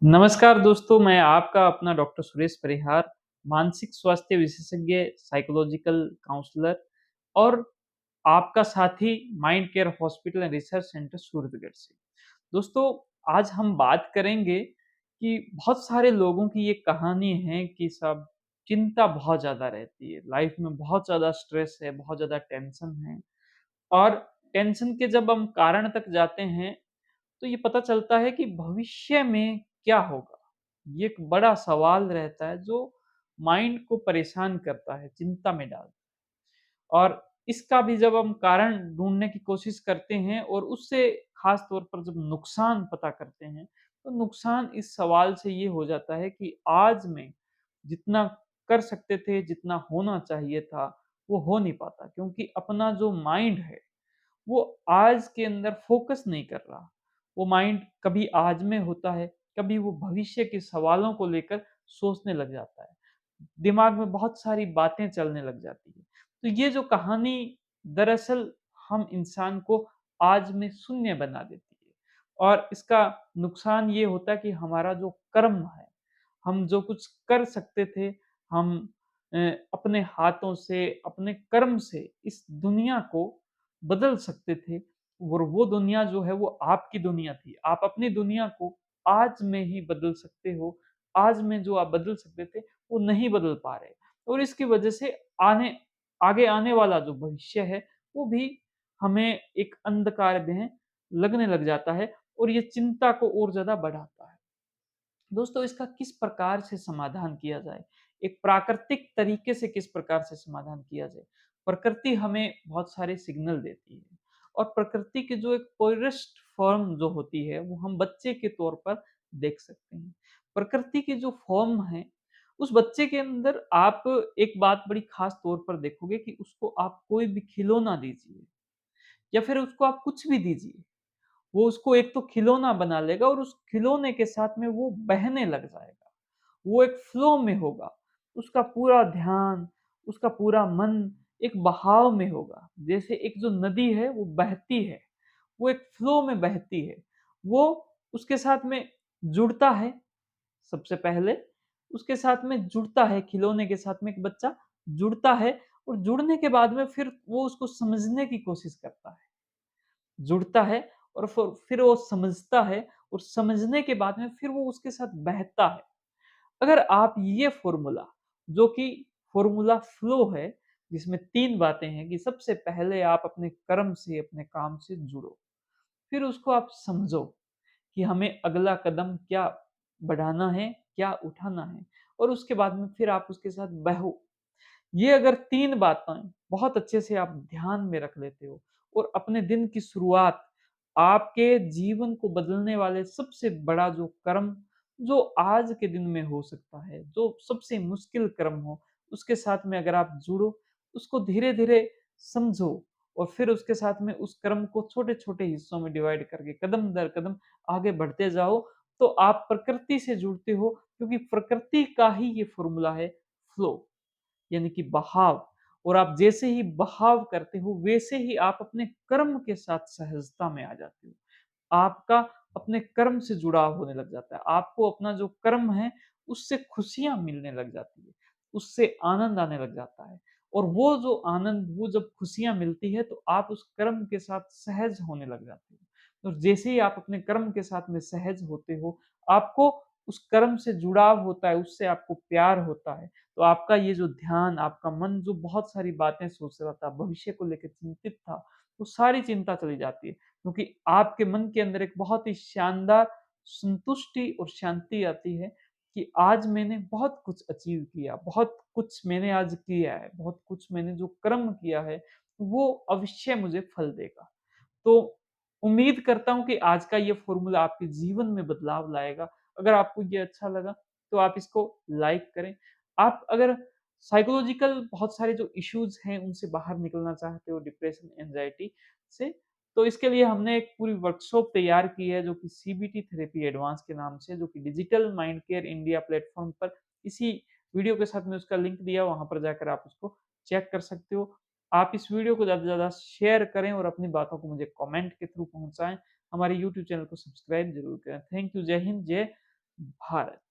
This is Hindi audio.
नमस्कार दोस्तों, मैं आपका अपना डॉक्टर सुरेश परिहार, मानसिक स्वास्थ्य विशेषज्ञ, साइकोलॉजिकल काउंसलर और आपका साथी mind care hospital and research centre Suratgarh से। दोस्तों, आज हम बात करेंगे कि बहुत सारे लोगों की ये कहानी है कि सब चिंता बहुत ज़्यादा रहती है, लाइफ में बहुत ज़्यादा स्ट्रेस है, बहुत ज़्यादा टेंशन है और टेंशन के जब हम कारण तक जाते हैं तो ये पता चलता है कि भविष्य में क्या होगा? ये एक बड़ा सवाल रहता है जो माइंड को परेशान करता है, चिंता में डालता है। और इसका भी जब हम कारण ढूँढने की कोशिश करते हैं और उससे ख़ास तौर पर जब नुकसान पता करते हैं, तो नुकसान इस सवाल से ये हो जाता है कि आज में जितना कर सकते थे, जितना होना चाहिए था, वो हो नहीं पाता क्योंकि अपना जो माइंड है वो आज के अंदर फ़ोकस नहीं कर रहा। वो माइंड कभी आज में होता है, कभी वो भविष्य के सवालों को लेकर सोचने लग जाता है। दिमाग में बहुत सारी बातें चलने लग जाती हैं। तो ये जो कहानी दरअसल हम इंसान को आज में शून्य बना देती है और इसका नुकसान ये होता है कि हमारा जो कर्म है, हम जो कुछ कर सकते थे, हम अ, अपने हाथों से, अपने कर्म से इस दुनिया को बदल सकते थे और वो दुनिया जो है वो आपकी दुनिया थी। आप अपनी दुनिया को आज में ही बदल सकते हो। आज में जो आप बदल सकते थे, वो नहीं बदल पा रहे और इसकी वजह से आने आगे आने वाला जो भविष्य है, वो भी हमें एक अंधकार में लगने लग जाता है और ये चिंता को और ज़्यादा बढ़ाता है। दोस्तों, इसका किस प्रकार से समाधान किया जाए? एक प्राकृतिक तरीके से किस प्रकार से समाधान किया जाए? प्रकृति हमें बहुत सारे सिग्नल देती है और प्रकृति की जो एक पोरेस्ट फॉर्म जो होती है, वो हम बच्चे के तौर पर देख सकते हैं। प्रकृति की जो फॉर्म है, उस बच्चे के अंदर आप एक बात बड़ी खास तौर पर देखोगे कि उसको आप कोई भी खिलौना दीजिए या फिर उसको आप कुछ भी दीजिए, वो उसको एक तो खिलौना बना लेगा और उस खिलौने के साथ में वो बहने लग जाएगा। वो एक फ्लो में होगा। उसका पूरा ध्यान, उसका पूरा मन एक बहाव में होगा। जैसे एक जो नदी है वो बहती है, वो एक फ्लो में बहती है। वो उसके साथ में जुड़ता है सबसे पहले, उसके साथ में जुड़ता है, खिलौने के साथ में एक बच्चा जुड़ता है और जुड़ने के बाद में फिर वो उसको समझने की कोशिश करता है। जुड़ता है और फिर वो समझता है और समझने के बाद में फिर वो उसके साथ बहता है। अगर आप ये फ़ॉर्मूला जो कि फ़ॉर्मूला फ्लो है, जिसमें 3 बातें हैं कि सबसे पहले आप अपने कर्म से, अपने काम से जुड़ो। फिर उसको आप समझो कि हमें अगला कदम क्या बढ़ाना है, क्या उठाना है और उसके बाद में फिर आप उसके साथ बहो। ये अगर 3 बातें बहुत अच्छे से आप ध्यान में रख लेते हो और अपने दिन की शुरुआत आपके जीवन को बदलने वाले सबसे बड़ा जो कर्म जो आज के दिन में हो सकता है, जो सबसे मुश्किल कर्म हो, उसके साथ में अगर आप जुड़ो, उसको धीरे-धीरे समझो और फिर उसके साथ में उस कर्म को छोटे-छोटे हिस्सों में डिवाइड करके कदम दर कदम आगे बढ़ते जाओ, तो आप प्रकृति से जुड़ते हो क्योंकि प्रकृति का ही ये फ़ॉर्मूला है फ्लो। यानी कि बहाव और आप जैसे ही बहाव करते हो, वैसे ही आप अपने कर्म के साथ सहजता में आ जाते हो। आपका अपने कर्म से जुड़ाव होने लग जाता है। आपको अपना जो कर्म है, उससे खुशियाँ मिलने लग जाती है, उससे आनंद आने लग जाता है और वो जो आनंद, वो जब खुशियाँ मिलती है, तो आप उस कर्म के साथ सहज होने लग जाते हो। और जैसे ही आप अपने कर्म के साथ में सहज होते हो, आपको उस कर्म से जुड़ाव होता है, उससे आपको प्यार होता है। तो आपका ये जो ध्यान, आपका मन जो बहुत सारी बातें सोच रहा था, भविष्य को लेके चिंतित था, वो सारी चिंता चली जाती है। क्योंकि आपके मन के अंदर एक बहुत ही शानदार संतुष्टि और शांति आती है कि आज मैंने बहुत कुछ अचीव किया, बहुत कुछ मैंने आज किया है, बहुत कुछ मैंने जो कर्म किया है, वो अवश्य मुझे फल देगा। तो उम्मीद करता हूँ कि आज का ये फ़ॉर्मूला आपके जीवन में बदलाव लाएगा। अगर आपको ये अच्छा लगा, तो आप इसको लाइक करें। आप अगर साइकोलॉजिकल बहुत सारे जो इश्यूज़ हैं, उनसे बाहर निकलना चाहते हो डिप्रेशन, एंग्ज़ायटी से, तो इसके लिए हमने एक पूरी वर्कशॉप तैयार की है, जो कि सीबीटी थेरेपी एडवांस के नाम से, जो कि digital mind care India platform पर इसी वीडियो के साथ में उसका लिंक दिया, वहाँ पर जाकर आप उसको चेक कर सकते हो। आप इस वीडियो को ज़्यादा से ज़्यादा शेयर करें और अपनी बातों को मुझे कमेंट के थ्रू पहुँचाएँ। हमारे यूट्यूब चैनल को सब्सक्राइब ज़रूर करें। Thank you. जय हिंद, जय भारत।